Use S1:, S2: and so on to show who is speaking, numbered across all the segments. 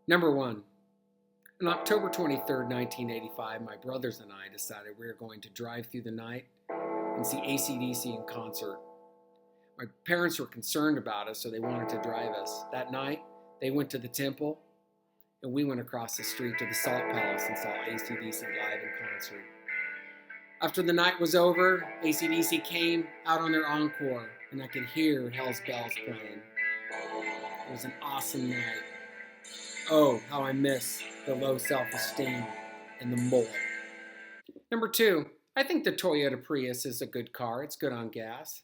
S1: Number one, on October 23rd, 1985, my brothers and I decided we were going to drive through the night and see AC/DC in concert. My parents were concerned about us, so they wanted to drive us. That night, they went to the temple, and we went across the street to the Salt Palace and saw AC/DC live in concert. After the night was over, AC/DC came out on their encore, and I could hear Hell's Bells playing. It was an awesome night. Oh, how I miss the low self-esteem and the mullet. Number two, I think the Toyota Prius is a good car. It's good on gas.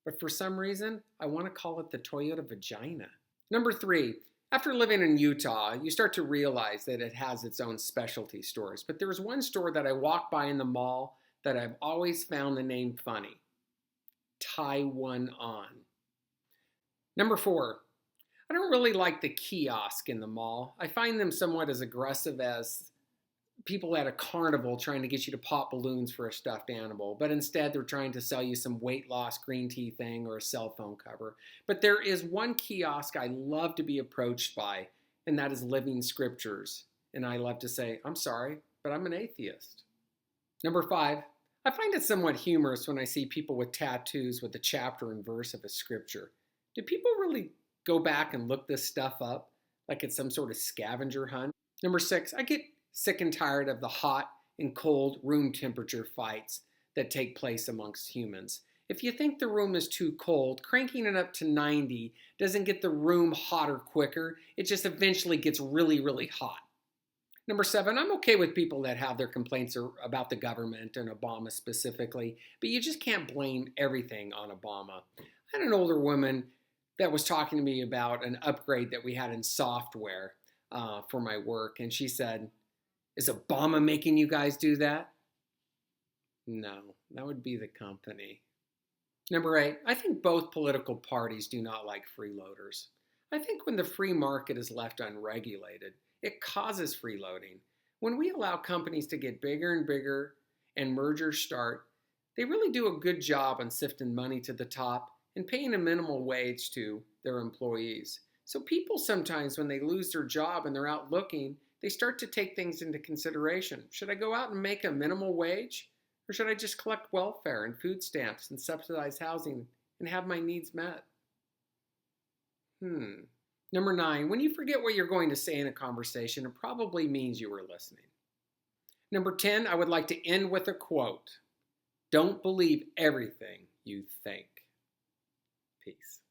S1: But for some reason, I want to call it the Toyota Vagina. Number three, after living in Utah, you start to realize that it has its own specialty stores. But there was one store that I walked by in the mall that I've always found the name funny. Taiwan On. Number four, I don't really like the kiosk in the mall. I find them somewhat as aggressive as people at a carnival trying to get you to pop balloons for a stuffed animal, but instead they're trying to sell you some weight loss green tea thing or a cell phone cover. But there is one kiosk I love to be approached by, and that is Living Scriptures. And I love to say, I'm sorry, but I'm an atheist. Number five, I find it somewhat humorous when I see people with tattoos with a chapter and verse of a scripture. Do people really go back and look this stuff up like it's some sort of scavenger hunt? Number six, I get sick and tired of the hot and cold room temperature fights that take place amongst humans. If you think the room is too cold, cranking it up to 90 doesn't get the room hotter quicker. It just eventually gets really, really hot. Number seven, I'm okay with people that have their complaints about the government and Obama specifically, but you just can't blame everything on Obama. I had an older woman that was talking to me about an upgrade that we had in software for my work, and she said, "Is Obama making you guys do that?" No, that would be the company. Number eight, I think both political parties do not like freeloaders. I think when the free market is left unregulated, it causes freeloading. When we allow companies to get bigger and bigger and mergers start, they really do a good job on sifting money to the top and paying a minimal wage to their employees. So people sometimes, when they lose their job and they're out looking, they start to take things into consideration. Should I go out and make a minimal wage? Or should I just collect welfare and food stamps and subsidized housing and have my needs met? Number nine, when you forget what you're going to say in a conversation, it probably means you were listening. Number 10, I would like to end with a quote. Don't believe everything you think. Peace.